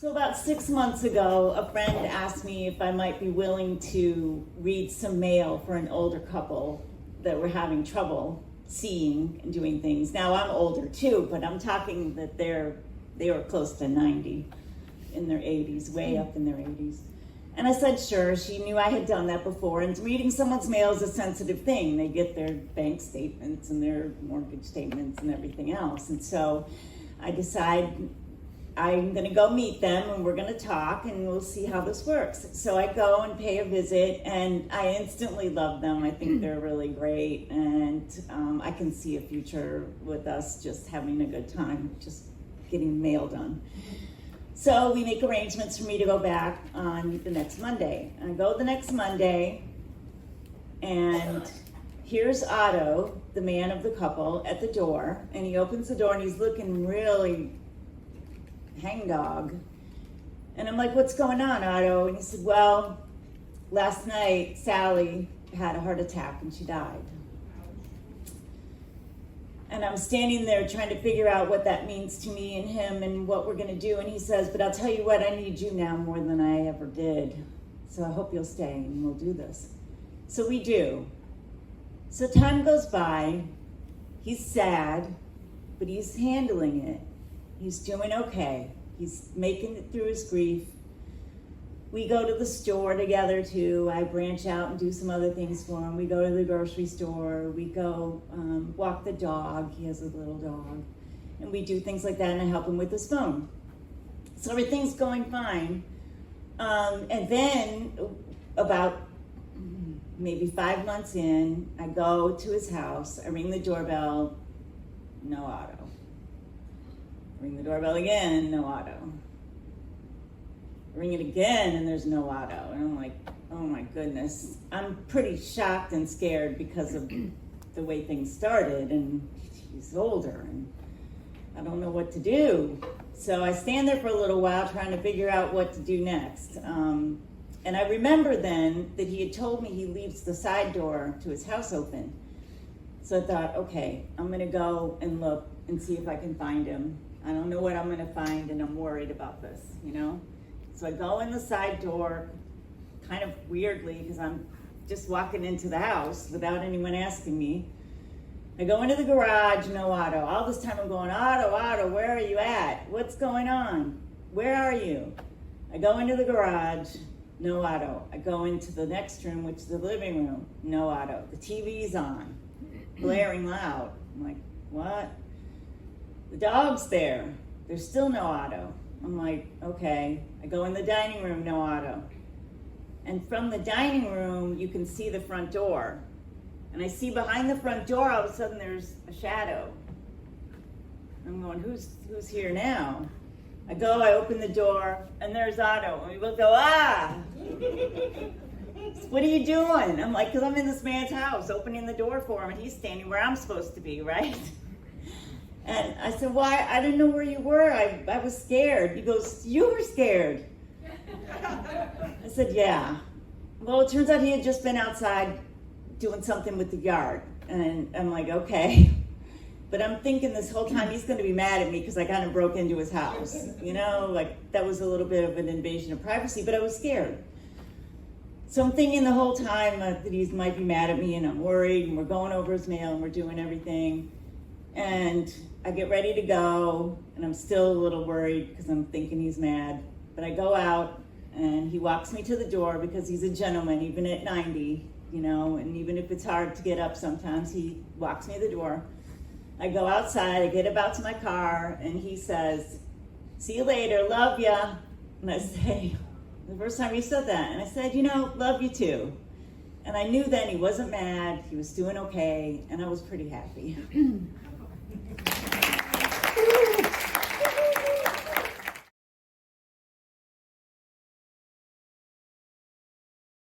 So about 6 months ago, a friend asked me if I might be willing to read some mail for an older couple that were having trouble seeing and doing things. Now I'm older too, but I'm talking that they were close to 90, in their 80s, way up in their 80s. And I said, sure. She knew I had done that before. And reading someone's mail is a sensitive thing. They get their bank statements and their mortgage statements and everything else. And so I decide I'm going to go meet them and we're going to talk and we'll see how this works. So I go and pay a visit and I instantly love them. I think they're really great. And I can see a future with us just having a good time, just getting mail done. So we make arrangements for me to go back on the next Monday. I go the next Monday, and here's Otto, the man of the couple, at the door. And he opens the door, and he's looking really hangdog. And I'm like, what's going on, Otto? And he said, well, last night, Sally had a heart attack, and she died. And I'm standing there trying to figure out what that means to me and him and what we're going to do. And he says, but I'll tell you what, I need you now more than I ever did. So I hope you'll stay and we'll do this. So we do. So time goes by. He's sad, but he's handling it. He's doing okay. He's making it through his grief. We go to the store together too. I branch out and do some other things for him. We go to the grocery store. We go walk the dog. He has a little dog. And we do things like that, and I help him with his phone. So everything's going fine. And then about maybe 5 months in, I go to his house. I ring the doorbell. No Otto. Ring the doorbell again. No Otto. Ring it again and there's no Otto. And I'm like, oh my goodness. I'm pretty shocked and scared because of the way things started, and he's older and I don't know what to do. So I stand there for a little while trying to figure out what to do next. And I remember then that he had told me he leaves the side door to his house open. So I thought, okay, I'm gonna go and look and see if I can find him. I don't know what I'm gonna find and I'm worried about this, you know? So I go in the side door, kind of weirdly, because I'm just walking into the house without anyone asking me. I go into the garage, no Otto. All this time I'm going, Otto, where are you at? What's going on? Where are you? I go into the garage, no Otto. I go into the next room, which is the living room, no Otto. The TV's on, blaring loud. I'm like, what? The dog's there. There's still no Otto. I'm like, okay. I go in the dining room, no Otto. And from the dining room, you can see the front door. And I see behind the front door, all of a sudden there's a shadow. I'm going, who's here now? I go, I open the door, and there's Otto. And we both go, ah! What are you doing? I'm like, because I'm in this man's house, opening the door for him, and he's standing where I'm supposed to be, right? And I said, why? I didn't know where you were. I was scared. He goes, you were scared. I said, yeah. Well, it turns out he had just been outside doing something with the yard. And I'm like, okay. But I'm thinking this whole time he's going to be mad at me because I kind of broke into his house. You know, like that was a little bit of an invasion of privacy, but I was scared. So I'm thinking the whole time that he might be mad at me, and I'm worried, and we're going over his mail and we're doing everything. And I get ready to go, and I'm still a little worried because I'm thinking he's mad. But I go out, and he walks me to the door because he's a gentleman, even at 90, you know, and even if it's hard to get up sometimes, he walks me to the door. I go outside, I get about to my car, and he says, see you later, love ya. And I say, the first time he said that, and I said, you know, love you too. And I knew then he wasn't mad, he was doing okay, and I was pretty happy.